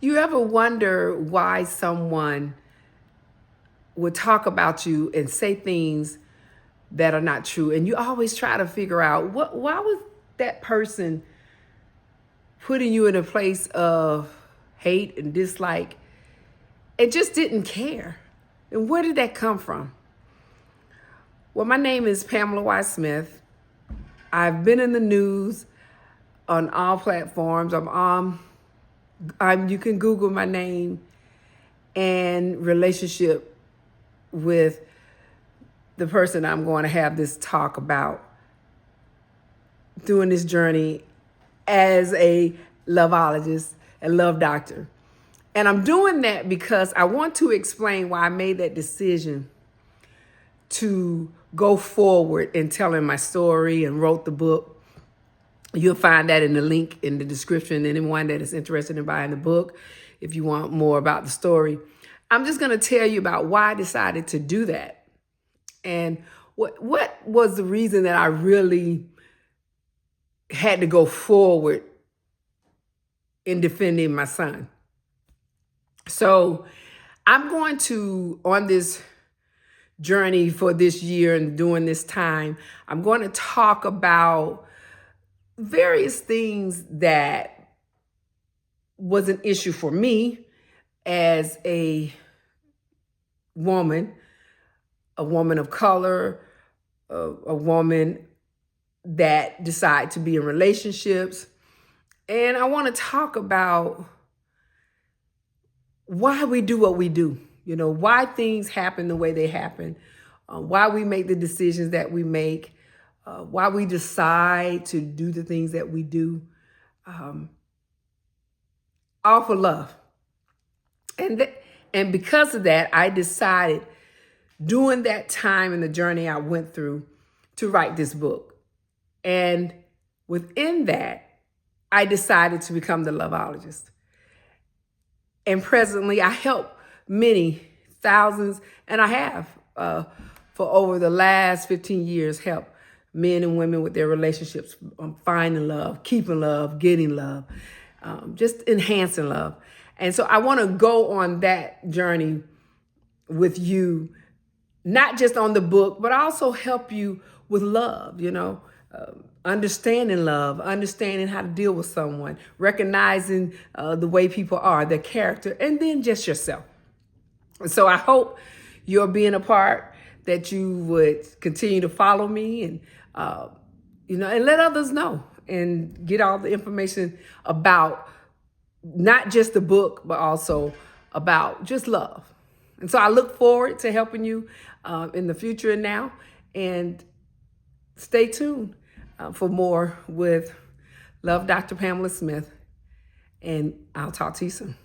You ever wonder why someone would talk about you and say things that are not true? And you always try to figure out why was that person putting you in a place of hate and dislike and just didn't care? And where did that come from? Well, my name is Pamela Y. Smith. I've been in the news on all platforms. You can Google my name and relationship with the person I'm going to have this talk about doing this journey as a loveologist, a love doctor. And I'm doing that because I want to explain why I made that decision to go forward in telling my story and wrote the book. You'll find that in the link in the description. Anyone that is interested in buying the book, if you want more about the story. I'm just going to tell you about why I decided to do that. And what was the reason that I really had to go forward in defending my son. So I'm going to, on this journey for this year and during this time, I'm going to talk about various things that was an issue for me as a woman of color, a woman that decide to be in relationships. And I want to talk about why we do what we do, why things happen the way they happen, why we make the decisions that we make, why we decide to do the things that we do, all for love. And because of that, I decided during that time in the journey I went through to write this book. And within that, I decided to become the loveologist. And presently, I help many thousands, and I have for over the last 15 years, help men and women with their relationships, finding love, keeping love, getting love, just enhancing love. And so I want to go on that journey with you, not just on the book, but also help you with love, understanding love, understanding how to deal with someone, recognizing the way people are, their character, and then just yourself. So I hope you're being a part, that you would continue to follow me and, and let others know and get all the information about not just the book, but also about just love. And so I look forward to helping you in the future and now. And stay tuned for more with Love Dr. Pamela Smith. And I'll talk to you soon.